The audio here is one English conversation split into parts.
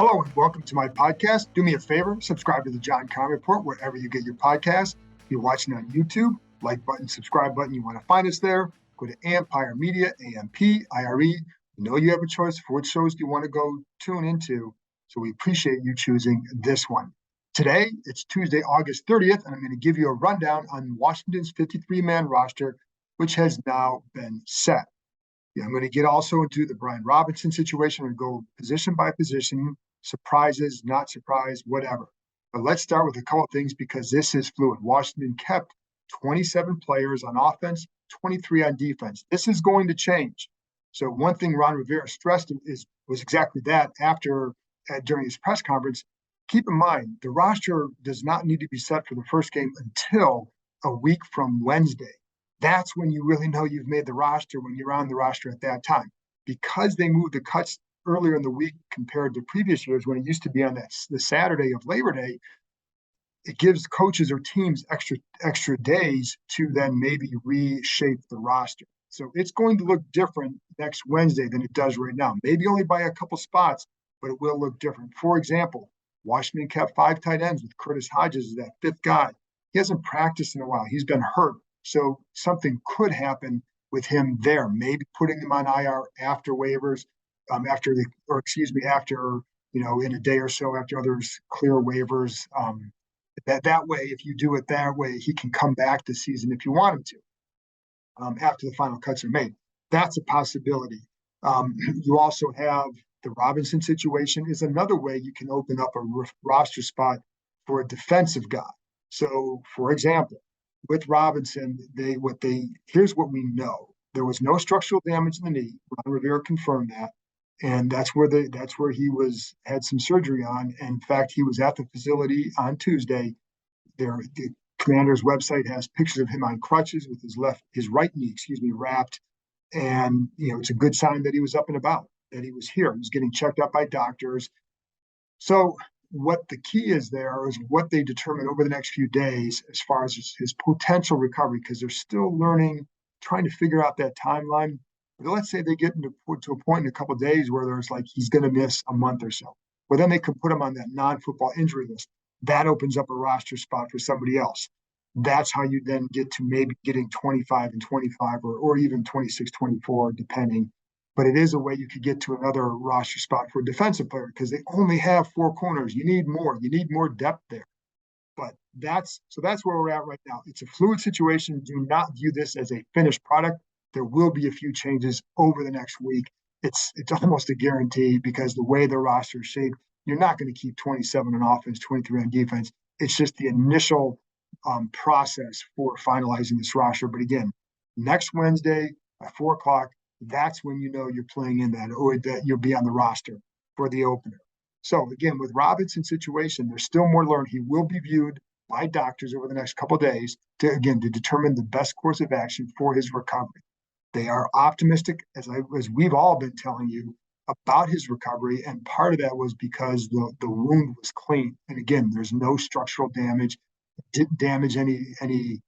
Hello and welcome to my podcast. Do me a favor, subscribe to the Keim Report wherever you get your podcasts. If you're watching on YouTube, like button, subscribe button, you want to find us there. Go to Empire Media, AMPIRE. You know you have a choice for which shows you want to go tune into, so we appreciate you choosing this one. Today, it's Tuesday, August 30th, and I'm going to give you a rundown on Washington's 53-man roster, which has now been set. I'm going to get also into the Brian Robinson situation and go position by position, surprises, not surprise, whatever. But let's start with a couple of things because this is fluid. Washington kept 27 players on offense, 23 on defense. This is going to change. So one thing Ron Rivera stressed was exactly that during his press conference. Keep in mind, the roster does not need to be set for the first game until a week from Wednesday. That's when you really know you've made the roster, when you're on the roster at that time. Because they moved the cuts earlier in the week compared to previous years when it used to be on the Saturday of Labor Day, it gives coaches or teams extra days to then maybe reshape the roster. So it's going to look different next Wednesday than it does right now. Maybe only by a couple spots, but it will look different. For example, Washington kept 5 tight ends with Curtis Hodges as that 5th guy. He hasn't practiced in a while. He's been hurt. So something could happen with him there, maybe putting him on IR after waivers, after in a day or so after others clear waivers. That way, if you do it that way, he can come back this season if you want him to, after the final cuts are made. That's a possibility. You also have the Robinson situation is another way you can open up a roster spot for a defensive guy. So, for example, with Robinson, here's what we know. There was no structural damage in the knee. Ron Rivera confirmed that. And that's where he had some surgery on. And in fact, he was at the facility on Tuesday. The Commander's website has pictures of him on crutches with his right knee, wrapped. And it's a good sign that he was up and about, that he was here. He was getting checked out by doctors. So what the key is there is what they determine over the next few days as far as his potential recovery, because they're still learning, trying to figure out that timeline. But let's say they get to a point in a couple of days where there's like he's going to miss a month or so. Well, then they can put him on that non-football injury list. That opens up a roster spot for somebody else. That's how you then get to maybe getting 25 and 25 or even 26, 24, depending. But it is a way you could get to another roster spot for a defensive player because they only have 4 corners. You need more. You need more depth there. But that's where we're at right now. It's a fluid situation. Do not view this as a finished product. There will be a few changes over the next week. It's almost a guarantee because the way the roster is shaped, you're not going to keep 27 on offense, 23 on defense. It's just the initial process for finalizing this roster. But again, next Wednesday at 4 o'clock, that's when you know you're playing in that or that you'll be on the roster for the opener. So again, with Robinson's situation, there's still more to learn. He will be viewed by doctors over the next couple of days to determine the best course of action for his recovery. They are optimistic, as we've all been telling you, about his recovery. And part of that was because the wound was clean. And again, there's no structural damage, didn't damage any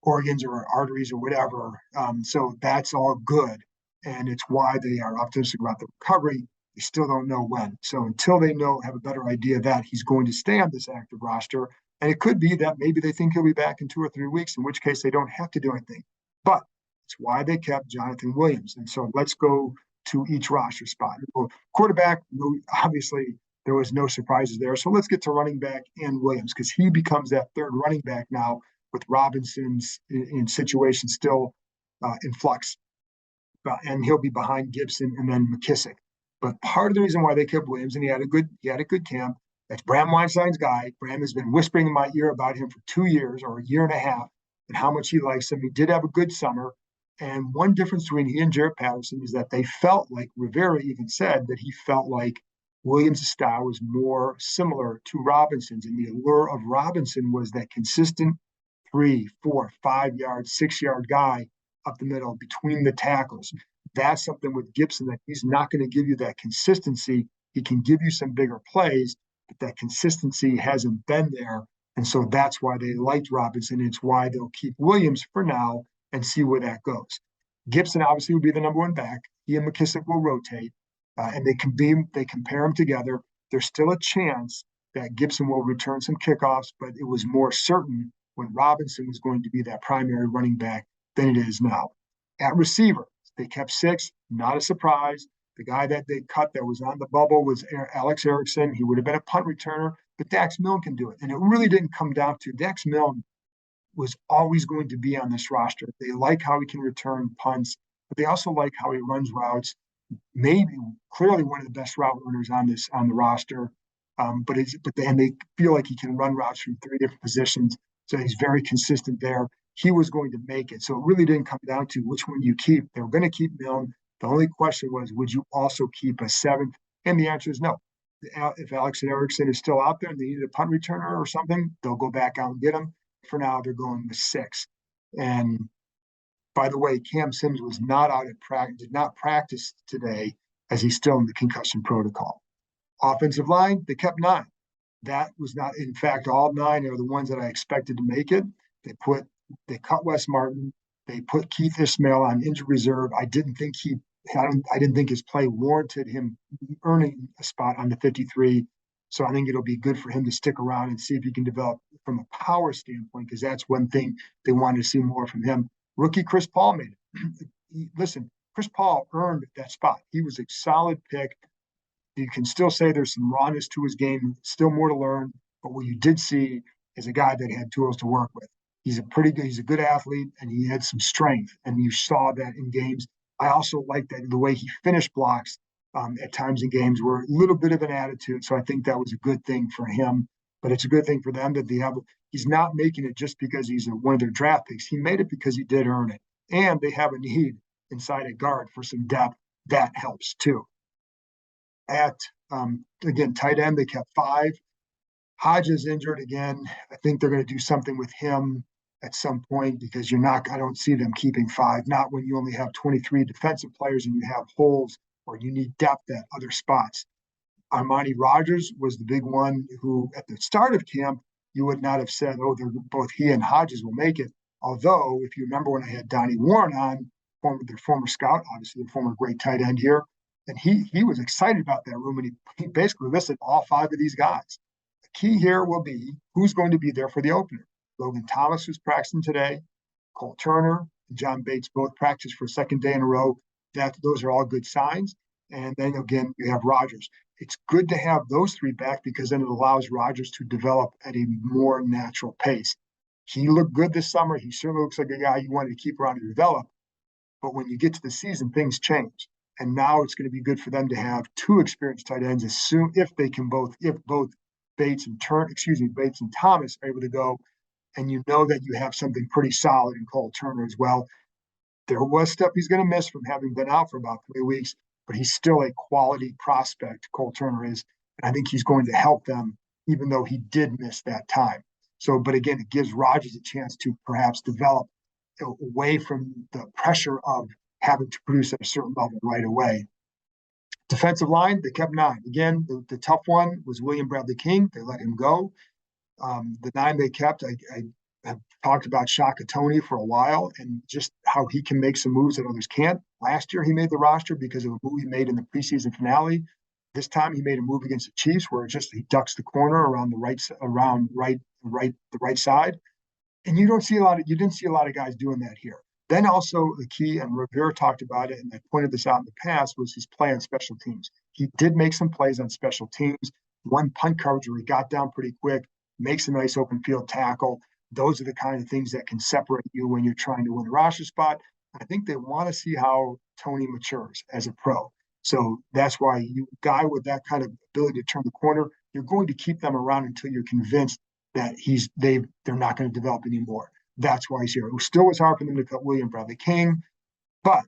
organs or arteries or whatever. So that's all good. And it's why they are optimistic about the recovery. They still don't know when. So until they have a better idea that he's going to stay on this active roster, and it could be that maybe they think he'll be back in 2 or 3 weeks, in which case they don't have to do anything. But it's why they kept Jonathan Williams. And so let's go to each roster spot. Well, quarterback, obviously, there was no surprises there. So let's get to running back and Williams because he becomes that third running back now with Robinson's in situation still in flux. And he'll be behind Gibson and then McKissick. But part of the reason why they kept Williams, and he had a good camp, that's Bram Weinstein's guy. Bram has been whispering in my ear about him for 2 years or a year and a half and how much he likes him. He did have a good summer. And one difference between he and Jared Patterson is that they felt like Rivera even said that he felt like Williams' style was more similar to Robinson's. And the allure of Robinson was that consistent 3, 4, 5 yard, 6 yard guy up the middle between the tackles. That's something with Gibson that he's not going to give you that consistency. He can give you some bigger plays, but that consistency hasn't been there. And so that's why they liked Robinson. It's why they'll keep Williams for now and see where that goes. Gibson obviously will be the number 1 back. He and McKissick will rotate. and they compare them together. There's still a chance that Gibson will return some kickoffs, but it was more certain when Robinson was going to be that primary running back than it is now. At receiver, they kept 6, not a surprise. The guy that they cut that was on the bubble was Alex Erickson. He would have been a punt returner, but Dax Milne can do it. And it really didn't come down to Dax Milne was always going to be on this roster. They like how he can return punts, but they also like how he runs routes. Maybe clearly one of the best route runners on the roster. And they feel like he can run routes from 3 different positions. So he's very consistent there. He was going to make it. So it really didn't come down to which one you keep. They were going to keep Milne. The only question was, would you also keep a 7th? And the answer is no. If Alex Erickson is still out there and they need a punt returner or something, they'll go back out and get him. For now, they're going with 6. And by the way, Cam Sims was not out at practice, did not practice today as he's still in the concussion protocol. Offensive line, they kept 9. That was not, in fact, all 9 are the ones that I expected to make it. They cut Wes Martin. They put Keith Ismail on injured reserve. I didn't think his play warranted him earning a spot on the 53. So I think it'll be good for him to stick around and see if he can develop from a power standpoint, because that's one thing they wanted to see more from him. Rookie Chris Paul made it. Listen, Chris Paul earned that spot. He was a solid pick. You can still say there's some rawness to his game, still more to learn. But what you did see is a guy that had tools to work with. He's a good athlete, and he had some strength, and you saw that in games. I also like that the way he finished blocks at times in games were a little bit of an attitude. So I think that was a good thing for him. But it's a good thing for them that he's not making it just because he's one of their draft picks. He made it because he did earn it. And they have a need inside a guard for some depth. That helps too. Again, tight end, they kept 5. Hodges injured again. I think they're going to do something with him at some point, because I don't see them keeping 5, not when you only have 23 defensive players and you have holes or you need depth at other spots. Armani Rogers was the big one who, at the start of camp, you would not have said, oh, both he and Hodges will make it. Although, if you remember when I had Donnie Warren on, their former scout, obviously the former great tight end here, and he was excited about that room, and he basically listed all 5 of these guys. The key here will be who's going to be there for the opener. Logan Thomas was practicing today. Cole Turner and John Bates both practiced for a second day in a row. Those are all good signs. And then again, you have Rogers. It's good to have those 3 back, because then it allows Rogers to develop at a more natural pace. He looked good this summer. He certainly looks like a guy you wanted to keep around to develop. But when you get to the season, things change. And now it's going to be good for them to have 2 experienced tight ends if both Bates and Thomas are able to go, and you know that you have something pretty solid in Cole Turner as well. There was stuff he's going to miss from having been out for about 3 weeks, but he's still a quality prospect, Cole Turner is. And I think he's going to help them, even though he did miss that time. So, but again, it gives Rodgers a chance to perhaps develop away from the pressure of having to produce at a certain level right away. Defensive line, they kept 9. Again, the tough one was William Bradley King. They let him go. The 9 they kept, I have talked about Shaka Toney for a while, and just how he can make some moves that others can't. Last year, he made the roster because of a move he made in the preseason finale. This time, he made a move against the Chiefs where he ducks the corner around the right side, and you didn't see a lot of guys doing that here. Then also the key, and Rivera talked about it, and I pointed this out in the past, was his play on special teams. He did make some plays on special teams. One punt coverage where he got down pretty quick, makes a nice open field tackle. Those are the kind of things that can separate you when you're trying to win a roster spot. I think they want to see how Toney matures as a pro. So that's why guy with that kind of ability to turn the corner, you're going to keep them around until you're convinced that they're not going to develop anymore. That's why he's here. It still was hard for them to cut William Bradley King, but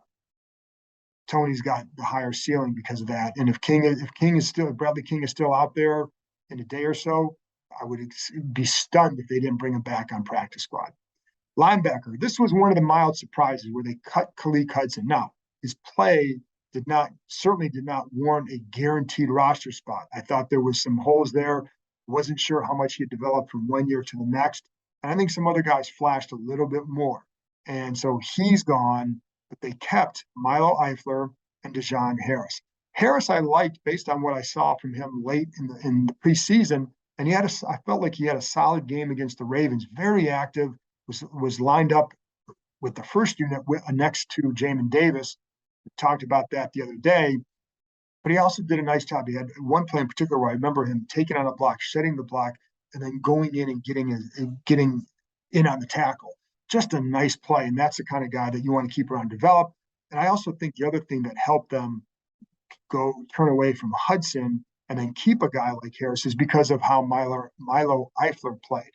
Toney's got the higher ceiling because of that. And if Bradley King is still out there in a day or so, I would be stunned if they didn't bring him back on practice squad. Linebacker, this was one of the mild surprises where they cut Khalid Hudson. Now, his play certainly did not warrant a guaranteed roster spot. I thought there was some holes there. Wasn't sure how much he had developed from one year to the next. And I think some other guys flashed a little bit more. And so he's gone, but they kept Milo Eifler and Dejon Harris. Harris I liked based on what I saw from him late in the preseason, and I felt like he had a solid game against the Ravens. Very active, was lined up with the first unit next to Jamin Davis. We talked about that the other day, but he also did a nice job. He had one play in particular where I remember him taking on a block, shedding the block, and then going in and getting in on the tackle. Just a nice play, and that's the kind of guy that you want to keep around, develop. And I also think the other thing that helped them turn away from Hudson and then keep a guy like Harris is because of how Milo Eifler played.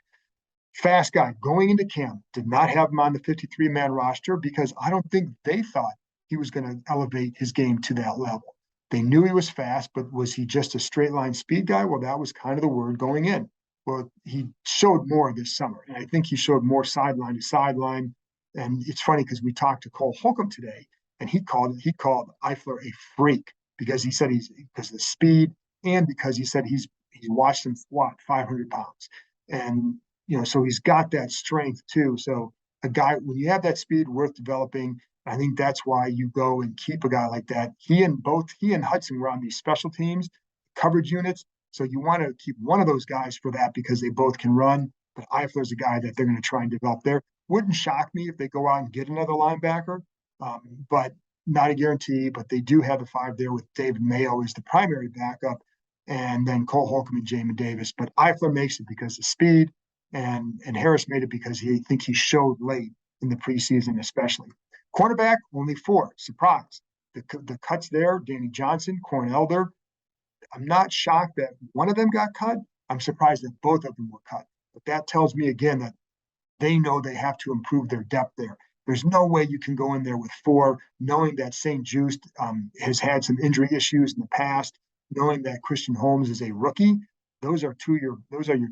Fast guy going into camp, did not have him on the 53-man roster because I don't think they thought he was going to elevate his game to that level. They knew he was fast, but was he just a straight line speed guy? Well, that was kind of the word going in. Well, he showed more this summer, and I think he showed more sideline to sideline. And it's funny because we talked to Cole Holcomb today, and he called Eifler a freak because he said because of the speed and because he said he's watched him squat 500 pounds. And so he's got that strength too. So a guy, when you have that speed, worth developing. I think that's why you go and keep a guy like that. He and Hudson were on these special teams, coverage units. So you want to keep one of those guys for that because they both can run. But Eifler's a guy that they're going to try and develop there. Wouldn't shock me if they go out and get another linebacker, but not a guarantee. But they do have the 5 there with David Mayo as the primary backup, and then Cole Holcomb and Jamin Davis. But Eifler makes it because of speed, and Harris made it because he showed late in the preseason, especially. Cornerback, only 4. Surprise. The cuts there, Danny Johnson, Corn Elder. I'm not shocked that one of them got cut. I'm surprised that both of them were cut. But that tells me, again, that they know they have to improve their depth there. There's no way you can go in there with 4, knowing that St. Juste has had some injury issues in the past, knowing that Christian Holmes is a rookie. Those are your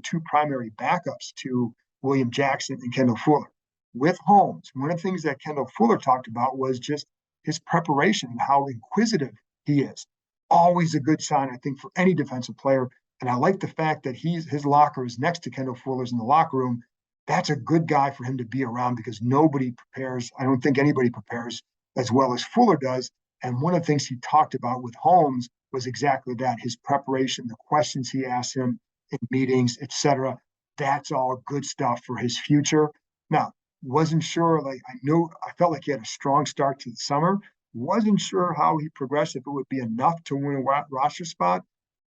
2 primary backups to William Jackson and Kendall Fuller. With Holmes, one of the things that Kendall Fuller talked about was just his preparation and how inquisitive he is. Always a good sign, I think, for any defensive player. And I like the fact that his locker is next to Kendall Fuller's in the locker room. That's a good guy for him to be around because nobody prepares. I don't think anybody prepares as well as Fuller does. And one of the things he talked about with Holmes was exactly that, his preparation, the questions he asked him in meetings, etc. That's all good stuff for his future. Now, wasn't sure, I felt like he had a strong start to the summer. Wasn't sure how he progressed, if it would be enough to win a roster spot,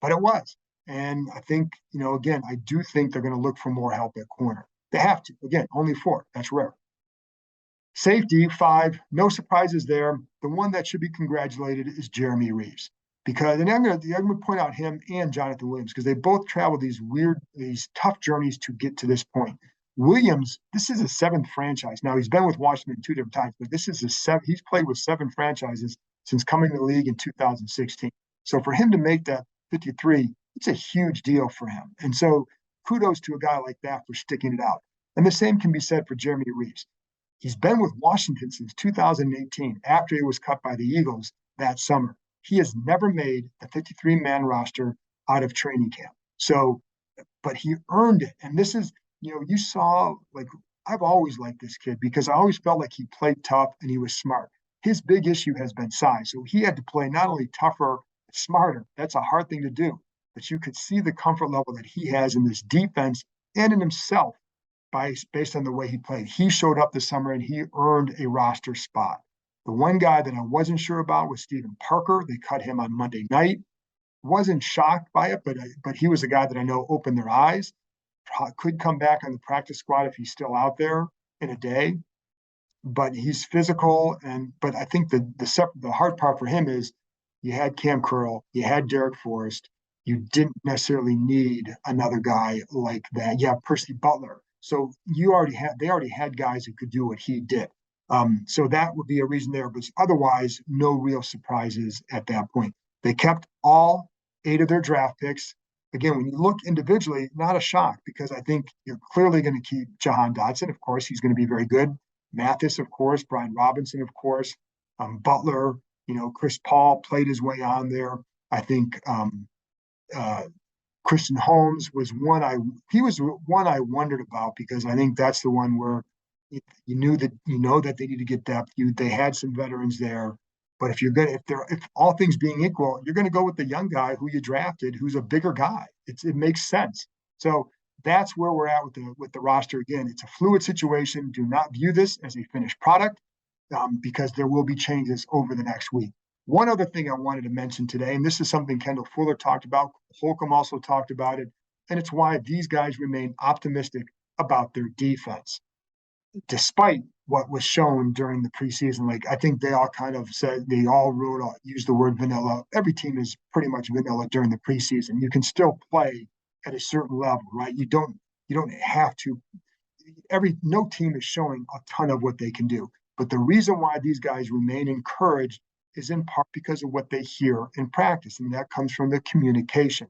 but it was. And I think, again, I do think they're going to look for more help at corner. They have to. Again, only 4. That's rare. Safety, 5. No surprises there. The one that should be congratulated is Jeremy Reeves. Because, and I'm going to point out him and Jonathan Williams, because they both traveled these tough journeys to get to this point. Williams, this is his 7th franchise. Now, he's been with Washington 2 different times, but this is he's played with 7 franchises since coming to the league in 2016. So for him to make that 53, it's a huge deal for him. And so kudos to a guy like that for sticking it out. And the same can be said for Jeremy Reeves. He's been with Washington since 2018, after he was cut by the Eagles that summer. He has never made the 53-man roster out of training camp. So, but he earned it. And this is, you saw, I've always liked this kid because I always felt like he played tough and he was smart. His big issue has been size. So he had to play not only tougher, but smarter. That's a hard thing to do. But you could see the comfort level that he has in this defense and in himself based on the way he played. He showed up this summer and he earned a roster spot. The one guy that I wasn't sure about was Stephen Parker. They cut him on Monday night. Wasn't shocked by it, but he was a guy that I know opened their eyes. Could come back on the practice squad if he's still out there in a day. But he's physical, but I think the hard part for him is you had Cam Curl, you had Derek Forrest. You didn't necessarily need another guy like that. You have Percy Butler. So they already had guys who could do what he did. So that would be a reason there, but otherwise, no real surprises at that point. They kept all 8 of their draft picks. Again, when you look individually, not a shock because I think you're clearly going to keep Jahan Dotson. Of course, he's going to be very good. Mathis, of course, Brian Robinson, of course, Butler, Chris Paul played his way on there. I think Christian Holmes was one I wondered about because I think that's the one where you know that they need to get depth. They had some veterans there. But if all things being equal, you're going to go with the young guy who you drafted, who's a bigger guy. It makes sense. So that's where we're at with the roster. Again, it's a fluid situation. Do not view this as a finished product, because there will be changes over the next week. One other thing I wanted to mention today, and this is something Kendall Fuller talked about, Holcomb also talked about it, and it's why these guys remain optimistic about their defense, despite what was shown during the preseason. Like, I think they all kind of said, they all used the word vanilla. Every team is pretty much vanilla during the preseason. You can still play at a certain level, right? You don't have to. No team is showing a ton of what they can do. But the reason why these guys remain encouraged is in part because of what they hear in practice, and that comes from the communication.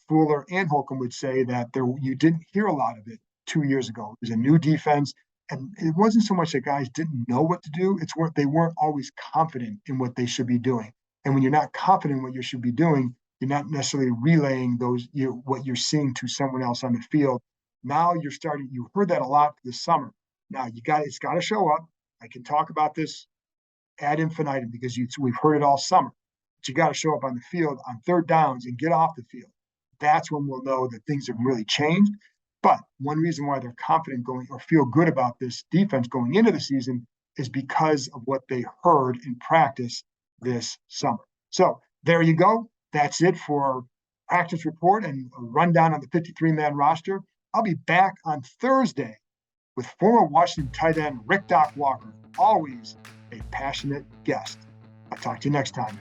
Fuller and Holcomb would say that you didn't hear a lot of it 2 years ago. There's a new defense, and it wasn't so much that guys didn't know what to do, it's what they weren't always confident in what they should be doing. And when you're not confident in what you should be doing, you're not necessarily relaying what you're seeing to someone else on the field. Now you heard that a lot this summer. Now it's got to show up. I can talk about this ad infinitum because we've heard it all summer. But you got to show up on the field on third downs and get off the field. That's when we'll know that things have really changed. But one reason why they're confident going or feel good about this defense going into the season is because of what they heard in practice this summer. So there you go. That's it for practice report and a rundown on the 53-man roster. I'll be back on Thursday with former Washington tight end Rick Doc Walker, always a passionate guest. I'll talk to you next time.